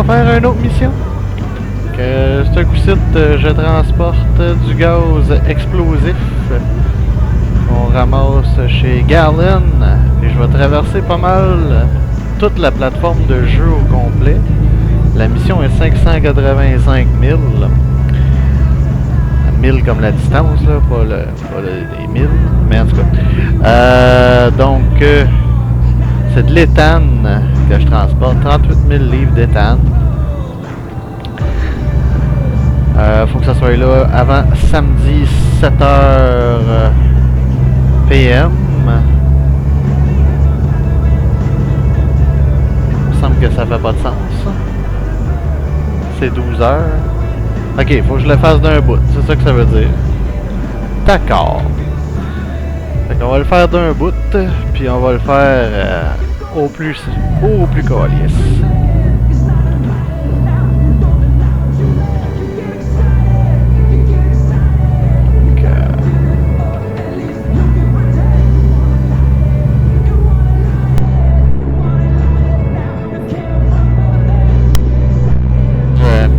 faire une autre mission. Ce coup-ci, je transporte du gaz explosif qu'on ramasse chez Garland. Et je vais traverser pas mal toute la plateforme de jeu au complet. La mission est 585 000. 1000 comme la distance, là, pas les 1000, mais en tout cas. Donc, c'est de l'éthane que je transporte, 38 000 livres d'éthane. Faut que ça soit là avant samedi 7h PM. Il me semble que ça fait pas de sens. C'est 12h. Ok, faut que je le fasse d'un bout, c'est ça que ça veut dire. D'accord. Fait qu'on va le faire d'un bout, puis on va le faire au plus calice.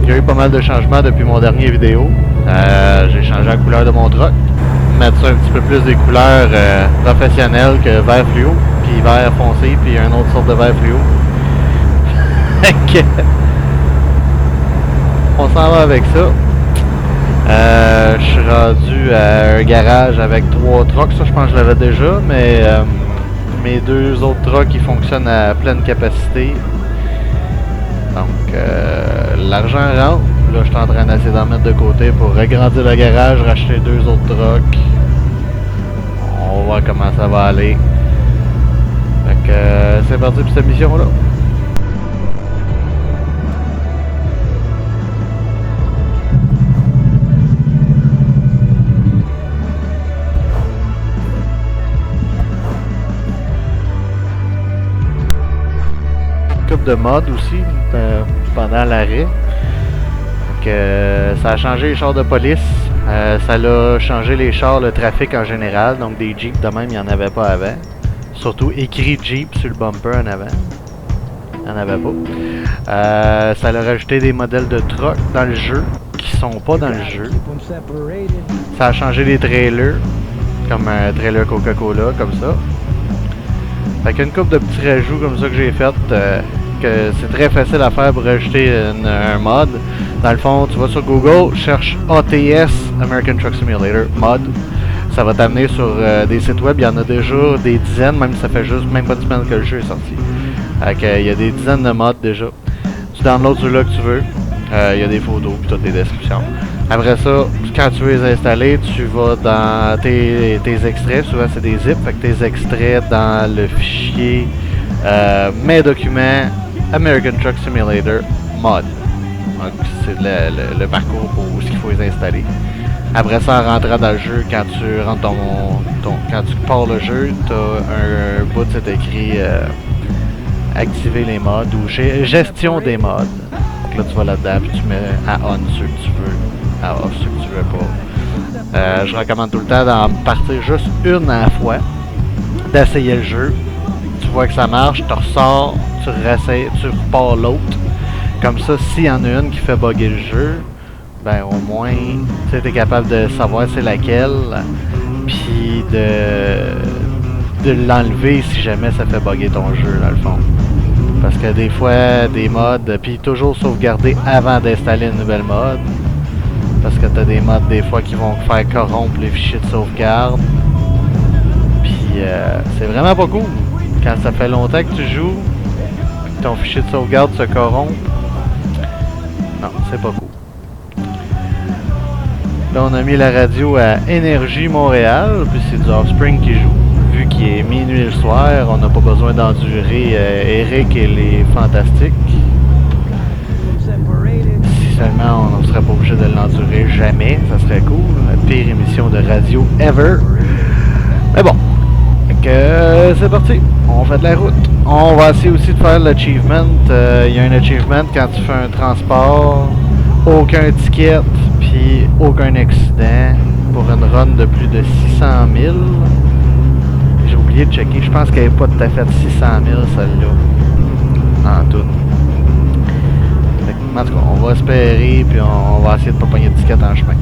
Il y a eu pas mal de changements depuis mon dernier vidéo. J'ai changé la couleur de mon truck. Mettre ça un petit peu plus des couleurs professionnelles que vert fluo, puis vert foncé, puis une autre sorte de vert fluo. On s'en va avec ça. Je suis rendu à un garage avec 3 trucks. Ça, je pense que je l'avais déjà, mais mes 2 autres trucks ils fonctionnent à pleine capacité. Donc, l'argent rentre. Là, je suis en train d'essayer d'en mettre de côté pour agrandir le garage, racheter 2 autres trucks. On va voir comment ça va aller. Fait que c'est parti pour cette mission-là. Coupe de mode aussi pendant l'arrêt. Donc, ça a changé les chars de police. Ça a changé les chars, le trafic en général. Donc des Jeeps de même, il n'y en avait pas avant. Surtout écrit Jeep sur le bumper en avant. Il n'y en avait pas. Ça a rajouté des modèles de trucks dans le jeu qui sont pas dans le jeu. Ça a changé les trailers. Comme un trailer Coca-Cola, comme ça. Fait qu'il y a une couple de petits rajouts comme ça que j'ai fait. Que c'est très facile à faire pour rajouter un mod. Dans le fond, tu vas sur Google, cherche ATS, American Truck Simulator mod. Ça va t'amener sur des sites web, il y en a déjà des dizaines, même si ça fait juste même pas une semaine que le jeu est sorti. Il y a des dizaines de mods déjà. Tu downloads ceux-là que tu veux. Il y a des photos et toutes les descriptions. Après ça, quand tu veux les installer, tu vas dans tes extraits, souvent c'est des zips, fait que tes extraits dans le fichier mes documents American Truck Simulator mod. Donc c'est le parcours pour ce qu'il faut les installer. Après ça, en rentrant dans le jeu, quand tu rentres quand tu pars le jeu, tu as un bout c'est écrit activer les mods ou gestion des mods. Donc là tu vas là-dedans puis tu mets à on ceux que tu veux, à off ceux que tu veux pas. Je recommande tout le temps d'en partir juste une à la fois, d'essayer le jeu. Tu vois que ça marche, tu ressors, tu réessayes, tu repars l'autre. Comme ça, s'il y en a une qui fait bugger le jeu, ben au moins tu es capable de savoir c'est laquelle, puis de l'enlever si jamais ça fait bugger ton jeu dans le fond. Parce que des fois, des mods, puis toujours sauvegarder avant d'installer une nouvelle mod. Parce que tu as des mods des fois qui vont faire corrompre les fichiers de sauvegarde. Puis c'est vraiment pas cool. Quand ça fait longtemps que tu joues, que ton fichier de sauvegarde se corrompt, non, c'est pas cool. Là, on a mis la radio à Énergie Montréal, puis c'est du Offspring qui joue. Vu qu'il est minuit le soir, on n'a pas besoin d'endurer Eric et les Fantastiques. Si seulement on ne serait pas obligé de l'endurer jamais, ça serait cool. La pire émission de radio ever. Mais bon. C'est parti, on fait de la route. On va essayer aussi de faire l'achievement. Il y a un achievement quand tu fais un transport, aucun ticket, puis aucun accident pour une run de plus de 600 000. J'ai oublié de checker, je pense qu'elle n'est pas tout à fait 600 000 celle-là, en tout. En tout cas, on va espérer, puis on va essayer de pas pogner de ticket en chemin.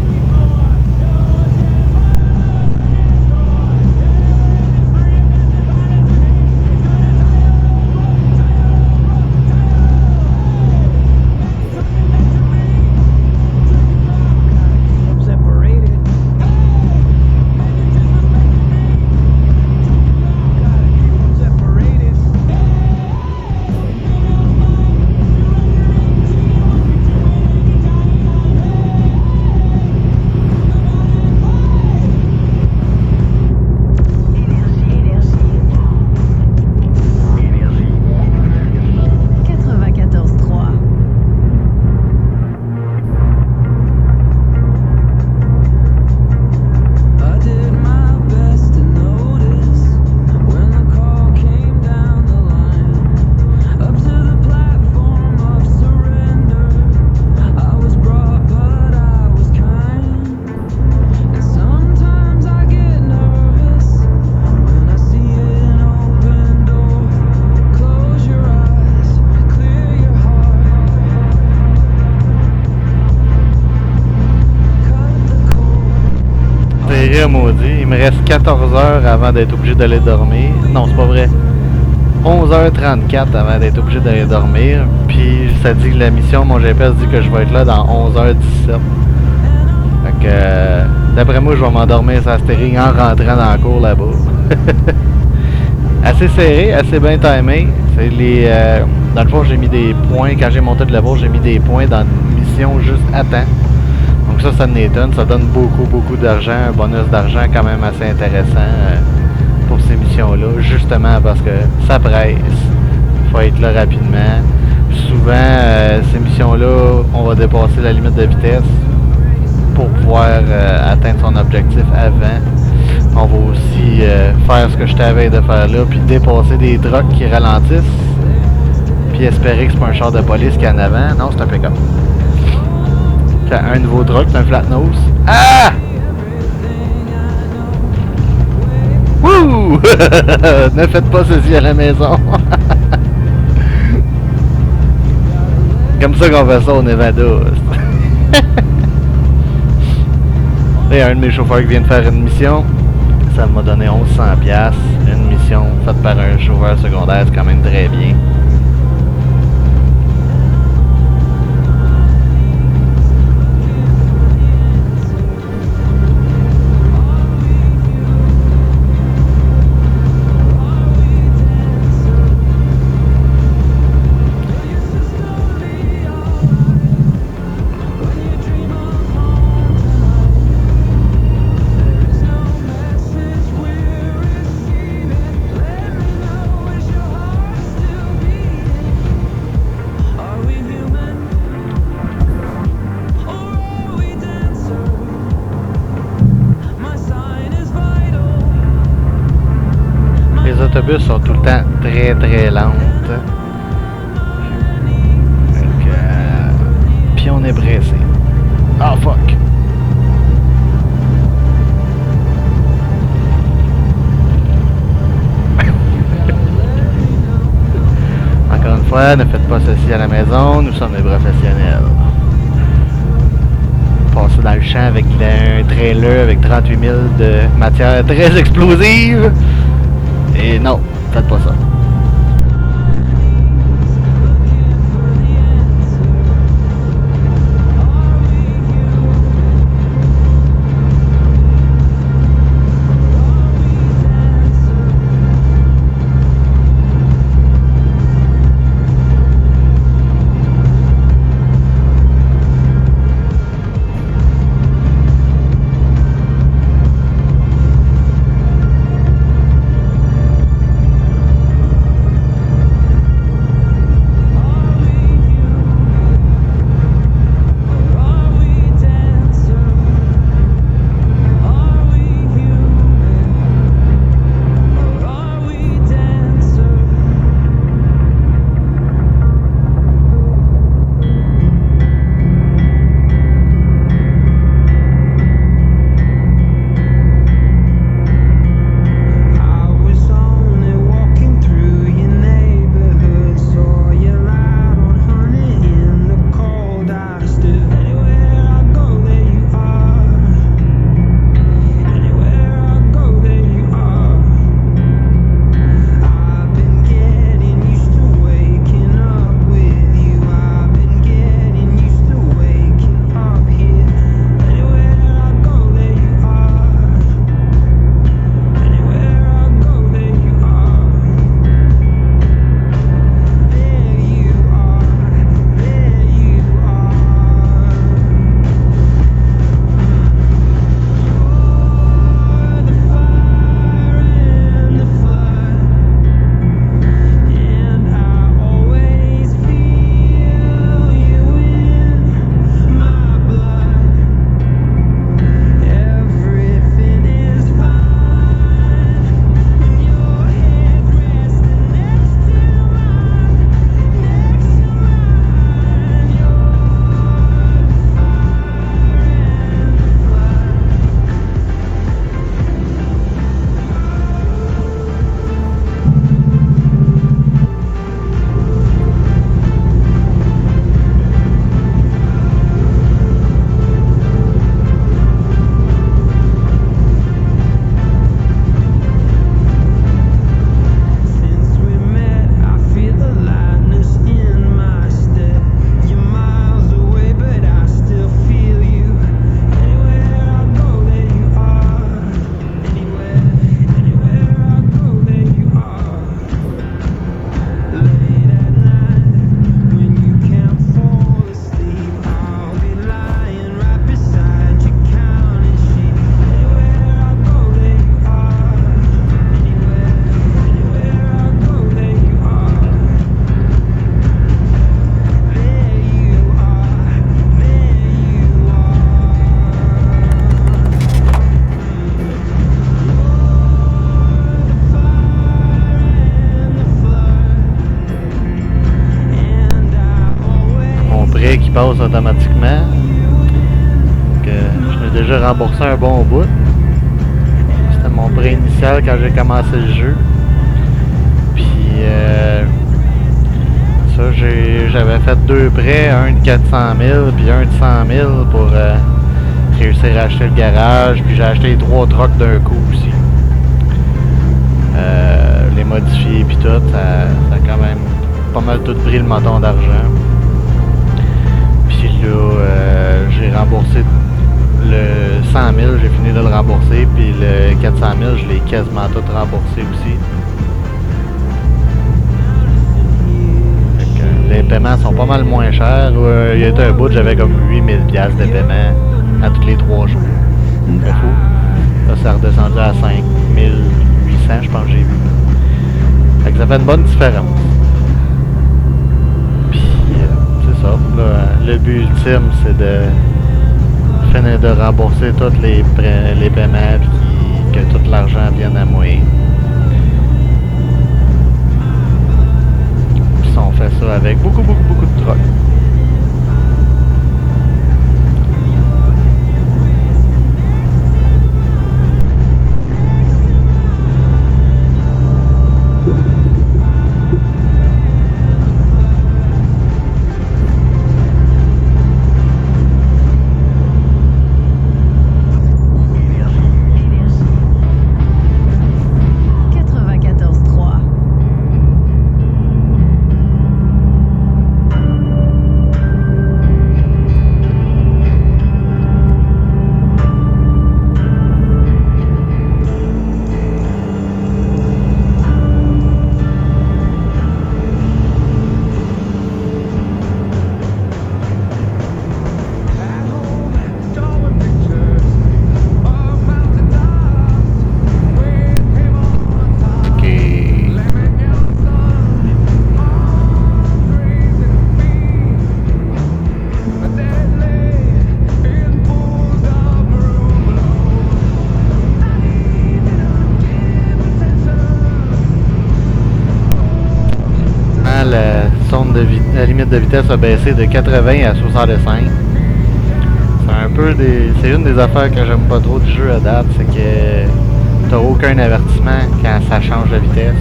Maudit, il me reste 14 heures avant d'être obligé d'aller dormir. Non, c'est pas vrai. 11h34 avant d'être obligé d'aller dormir. Puis ça dit que la mission, mon GPS dit que je vais être là dans 11h17. Fait que d'après moi, je vais m'endormir sur la steering en rentrant dans la cour là-bas. Assez serré, assez bien timé. C'est les. Dans le fond, j'ai mis des points. Quand j'ai monté de level, j'ai mis des points dans une mission juste à temps. Donc ça m'étonne, ça donne beaucoup d'argent, un bonus d'argent quand même assez intéressant pour ces missions-là, justement parce que ça presse, faut être là rapidement. Souvent, ces missions-là, on va dépasser la limite de vitesse pour pouvoir atteindre son objectif avant. On va aussi faire ce que je t'avais de faire là, puis dépasser des trucks qui ralentissent, puis espérer que c'est pas un char de police qui est en avant. Non, c'est un pick-up. Un nouveau truck, c'est un flat nose. Ah! Wouh! Ne faites pas ceci à la maison. Comme ça qu'on fait ça au Nevada. Il y a un de mes chauffeurs qui vient de faire une mission. Ça m'a donné 1100$. Une mission faite par un chauffeur secondaire, c'est quand même très bien. Les autobus sont tout le temps très lentes. Puis on est pressé. Ah fuck! Encore une fois, ne faites pas ceci à la maison, nous sommes des professionnels. Passer dans le champ avec un trailer avec 38 000 de matière très explosive. Et non, faites pas ça. qui passe automatiquement. Donc, je l'ai déjà remboursé un bon bout. C'était mon prêt initial quand j'ai commencé le jeu. Puis ça, j'avais fait 2 prêts, un de 400 000 puis un de 100 000 pour réussir à acheter le garage. Puis j'ai acheté 3 trucks d'un coup aussi. Les modifier puis tout, ça a quand même pas mal tout pris le montant d'argent. Puis là, j'ai remboursé le 100 000, j'ai fini de le rembourser, puis le 400 000, je l'ai quasiment tout remboursé aussi. Fait que les paiements sont pas mal moins chers. Il y a été un bout, j'avais comme 8000$ de paiement à tous les 3 jours. C'est fou. Là, ça a redescendu à 5800, je pense que j'ai vu. Fait que ça fait une bonne différence. Puis, c'est ça. Là, le but ultime, c'est de finir de rembourser tous les paiements puis que tout l'argent vienne à moi. Puis on fait ça avec beaucoup de trucks. La limite de vitesse a baissé de 80 à 65. C'est un peu c'est une des affaires que j'aime pas trop du jeu à date, c'est que t'as aucun avertissement quand ça change de vitesse.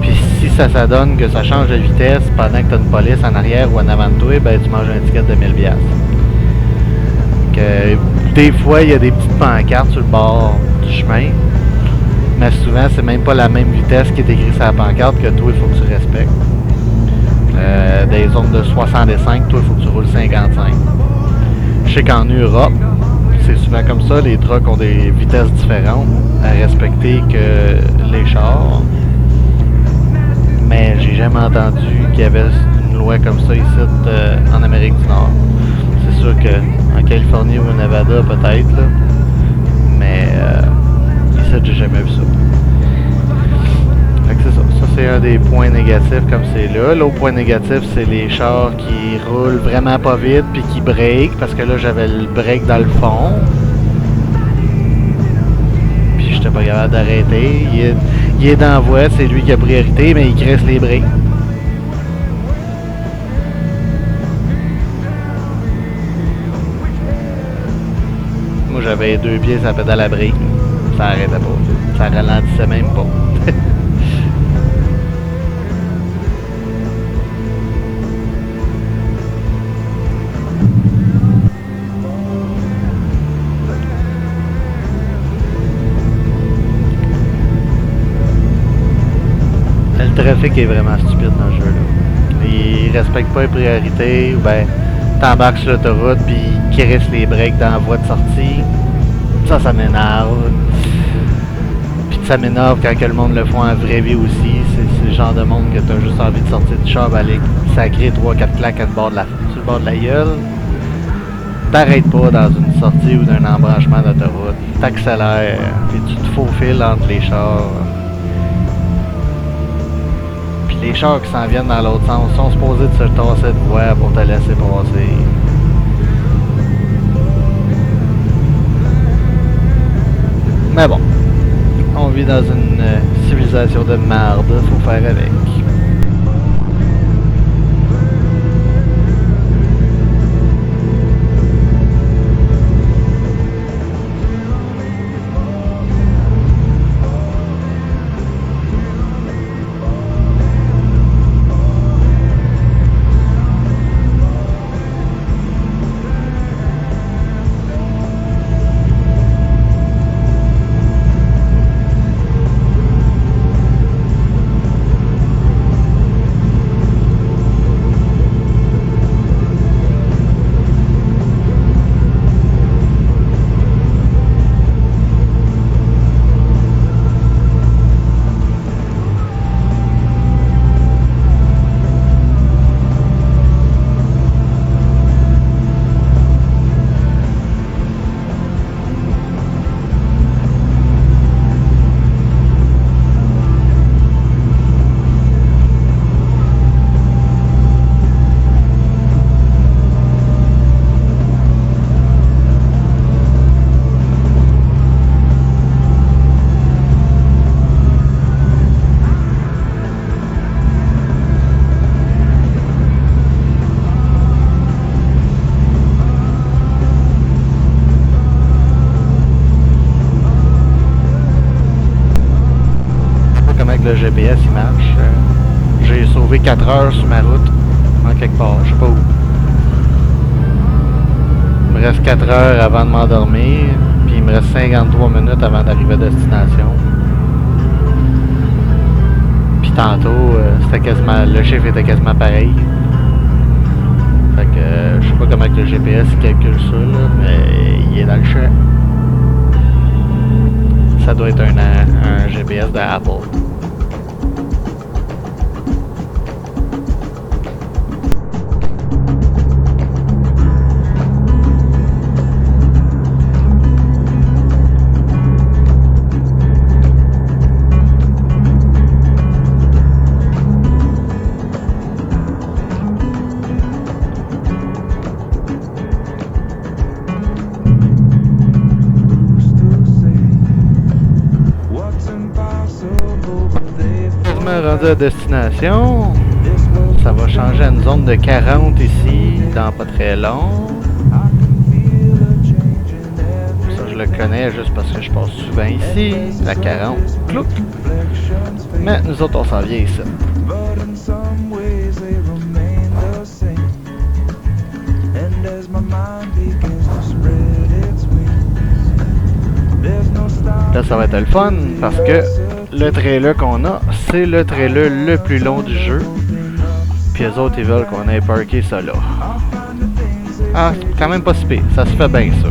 Puis si ça s'adonne que ça change de vitesse pendant que t'as une police en arrière ou en avant de toi, ben tu manges un ticket de 1000$. Des fois il y a des petites pancartes sur le bord du chemin, mais souvent c'est même pas la même vitesse qui est écrite sur la pancarte que toi il faut que tu respectes. Des zones de 65, toi il faut que tu roules 55. Je sais qu'en Europe, c'est souvent comme ça, les trucks ont des vitesses différentes à respecter que les chars. Mais j'ai jamais entendu qu'il y avait une loi comme ça ici en Amérique du Nord. C'est sûr qu'en Californie ou au Nevada peut-être, là. Mais ici j'ai jamais vu ça. Fait que c'est ça. Ça c'est un des points négatifs comme c'est là. L'autre point négatif, c'est les chars qui roulent vraiment pas vite puis qui break, parce que là j'avais le break dans le fond. Puis j'étais pas capable d'arrêter. Il est dans la voie, c'est lui qui a priorité, mais il crisse les breaks. Moi j'avais 2 pieds sur la pédale à break. Ça arrêtait pas. Ça ralentissait même pas. Le trafic est vraiment stupide dans ce jeu-là. Il respecte pas les priorités, ou ben t'embarques sur l'autoroute puis il crisse les breaks dans la voie de sortie. Ça m'énerve. Puis ça m'énerve quand que le monde le fait en vraie vie aussi. C'est le genre de monde que t'as juste envie de sortir du char, aller sacrer 3-4 claques sur le bord de la gueule. T'arrêtes pas dans une sortie ou d'un embranchement d'autoroute. T'accélères, puis tu te faufiles entre les chars. Puis les chars qui s'en viennent dans l'autre sens sont supposés de se tasser de voie pour te laisser passer. Mais bon, on vit dans une civilisation de merde, faut faire avec. le GPS il marche. J'ai sauvé 4 heures sur ma route, en quelque part, je sais pas où. Il me reste 4 heures avant de m'endormir, puis il me reste 53 minutes avant d'arriver à destination. Puis tantôt, c'était quasiment, le chiffre était quasiment pareil. Fait que je sais pas comment que le GPS calcule ça, là, mais il est dans le champ. Ça doit être un GPS d'Apple. Rendu à destination, ça va changer à une zone de 40 ici, dans pas très long. Ça je le connais juste parce que je passe souvent ici, la 40, clouc. Mais nous autres on s'en vient ici. Là ça va être le fun parce que le trailer qu'on a, c'est le trailer le plus long du jeu. Puis les autres, ils veulent qu'on ait parké ça là. Ah, quand même pas si pire. Ça se fait bien ça.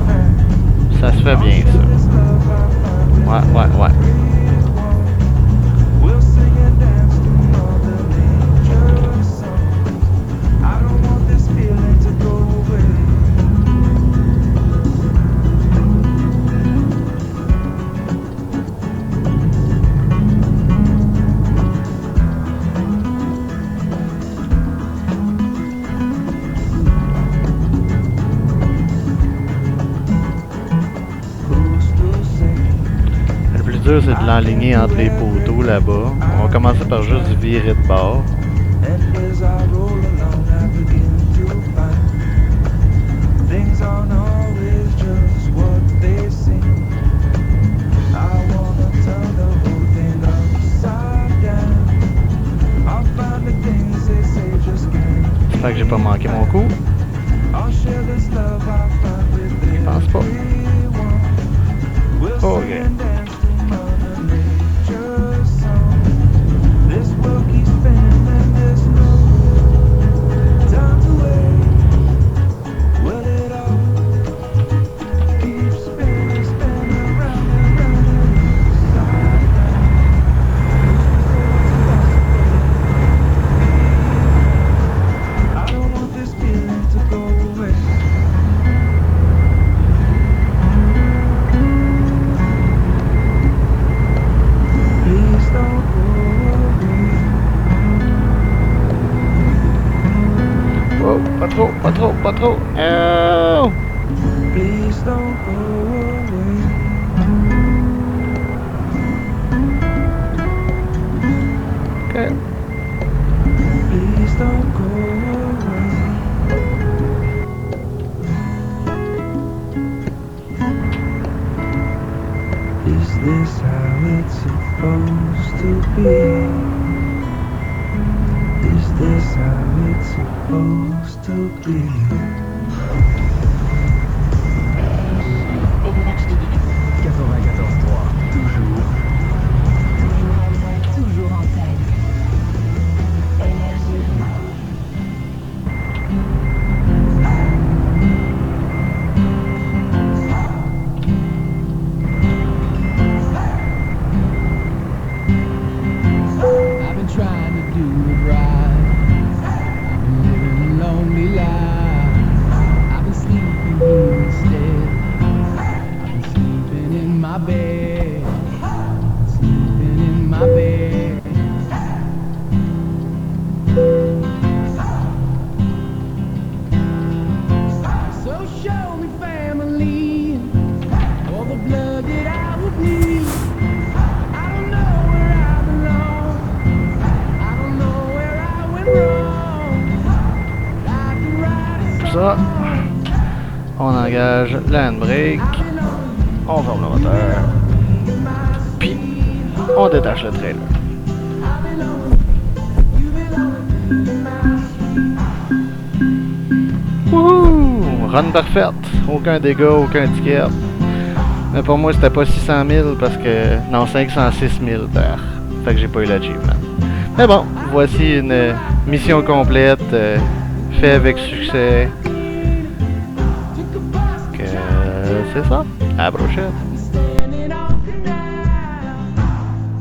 Ça se fait bien ça. Ouais. C'est de l'enligner entre les poteaux là-bas. On va commencer par juste virer de bord. J'espère que j'ai pas manqué mon coup. Je pense pas. Ok. Pas trop. Oh! Please don't go away. Okay. Please don't go away. Is this how it's supposed to be? Is this how it's supposed to be? Toujours antenne. Énergie. I've been trying to do it right. I've been living a lonely life. I've been sleeping here instead. I've been sleeping in my bed. Sleeping in my bed. So show me family, all the blood that I would need. I don't know where I belong. I don't know where I went wrong. I can write a Ça, on engage le handbrake, on ferme le moteur, puis on détache le trailer. Run parfaite. Aucun dégât, aucun ticket. Mais pour moi, c'était pas 600 000 parce que... Non, 506 000 terres. Fait que j'ai pas eu l'achievement. Mais bon, voici une mission complète. Fait avec succès. Que c'est ça. À la prochaine.